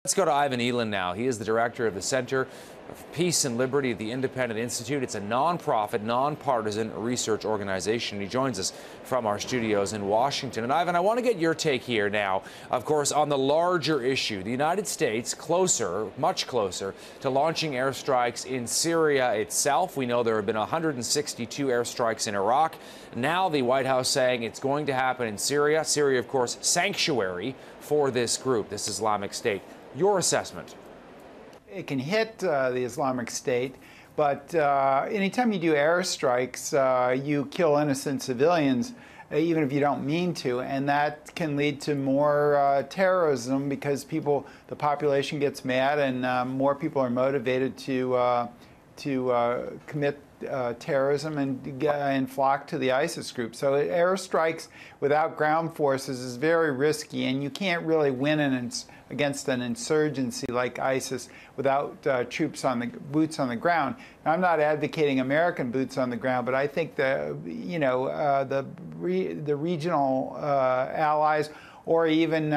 Let's go to Ivan Eland now. He is the director of the Center of Peace and Liberty at the Independent Institute. It's a nonprofit, nonpartisan research organization. He joins us from our studios in Washington. And Ivan, I want to get your take here now, of course, on the larger issue. The United States closer, much closer, to launching airstrikes in Syria itself. We know there have been 162 airstrikes in Iraq. Now the White House saying it's going to happen in Syria. Syria, of course, sanctuary for this group, this Islamic State. Your assessment? It can hit the Islamic State, but anytime you do airstrikes, you kill innocent civilians, even if you don't mean to, and that can lead to more terrorism because the population gets mad, and more people are motivated to commit terrorism and flock to the ISIS group. So airstrikes without ground forces is very risky, and you can't really win against an insurgency like ISIS without boots on the ground. Now, I'm not advocating American boots on the ground, but I think the regional allies, or even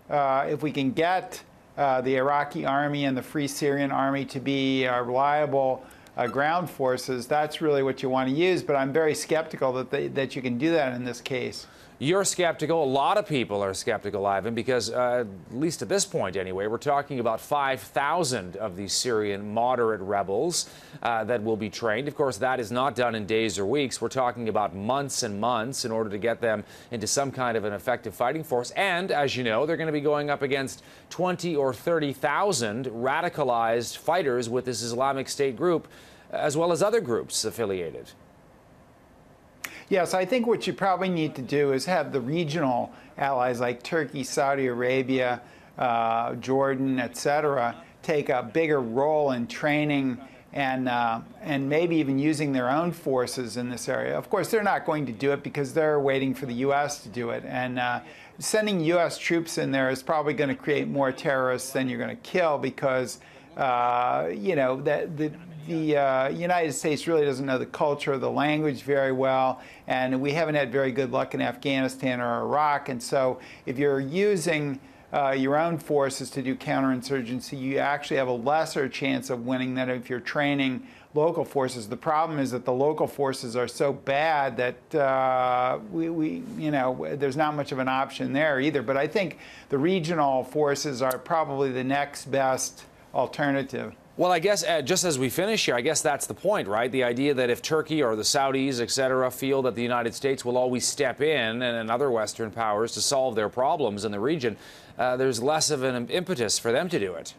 if we can get the Iraqi army and the Free Syrian Army to be reliable ground forces, that's really what you want to use. But I'm very skeptical that you can do that in this case. You're skeptical. A lot of people are skeptical, Ivan, because at least at this point anyway, we're talking about 5,000 of these Syrian moderate rebels that will be trained. Of course, that is not done in days or weeks. We're talking about months and months in order to get them into some kind of an effective fighting force. And as you know, they're going to be going up against 20 or 30,000 radicalized fighters with this Islamic State group, as well as other groups affiliated. Yes, I think what you probably need to do is have the regional allies like Turkey, Saudi Arabia, Jordan, etc., take a bigger role in training and maybe even using their own forces in this area. Of course, they're not going to do it because they're waiting for the U.S. to do it. And sending U.S. troops in there is probably going to create more terrorists than you're going to kill because, you know, the United States really doesn't know the culture or the language very well, and we haven't had very good luck in Afghanistan or Iraq. And so if you're using your own forces to do counterinsurgency, you actually have a lesser chance of winning than if you're training local forces. The problem is that the local forces are so bad that you know, there's not much of an option there either. But I think the regional forces are probably the next best alternative. Well, I guess just as we finish here, I guess that's the point, right? The idea that if Turkey or the Saudis, et cetera, feel that the United States will always step in and other Western powers to solve their problems in the region, there's less of an impetus for them to do it.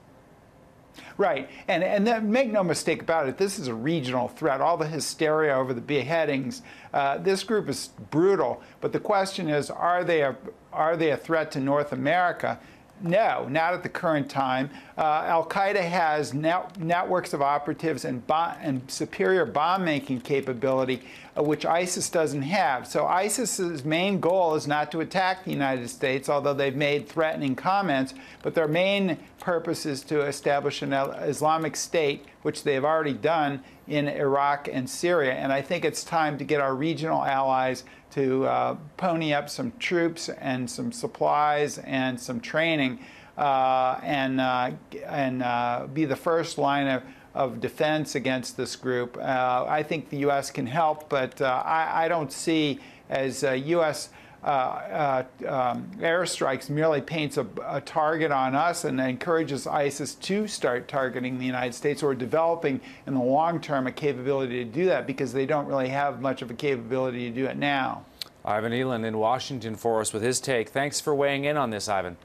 Right. And then make no mistake about it, this is a regional threat. All the hysteria over the beheadings, this group is brutal. But the question is, are they a threat to North America? No, not at the current time. Al-Qaeda has networks of operatives and superior bomb-making capability, which ISIS doesn't have. So ISIS's main goal is not to attack the United States, although they've made threatening comments, but their main purpose is to establish an Islamic State, which they have already done in Iraq and Syria. And I think it's time to get our regional allies to pony up some troops and some supplies and some training and be the first line of defense against this group. I think the U.S. can help, but I don't see as U.S. airstrikes merely paints a target on us and encourages ISIS to start targeting the United States or developing in the long term a capability to do that, because they don't really have much of a capability to do it now. Ivan Eland in Washington for us with his take. Thanks for weighing in on this, Ivan.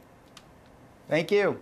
Thank you.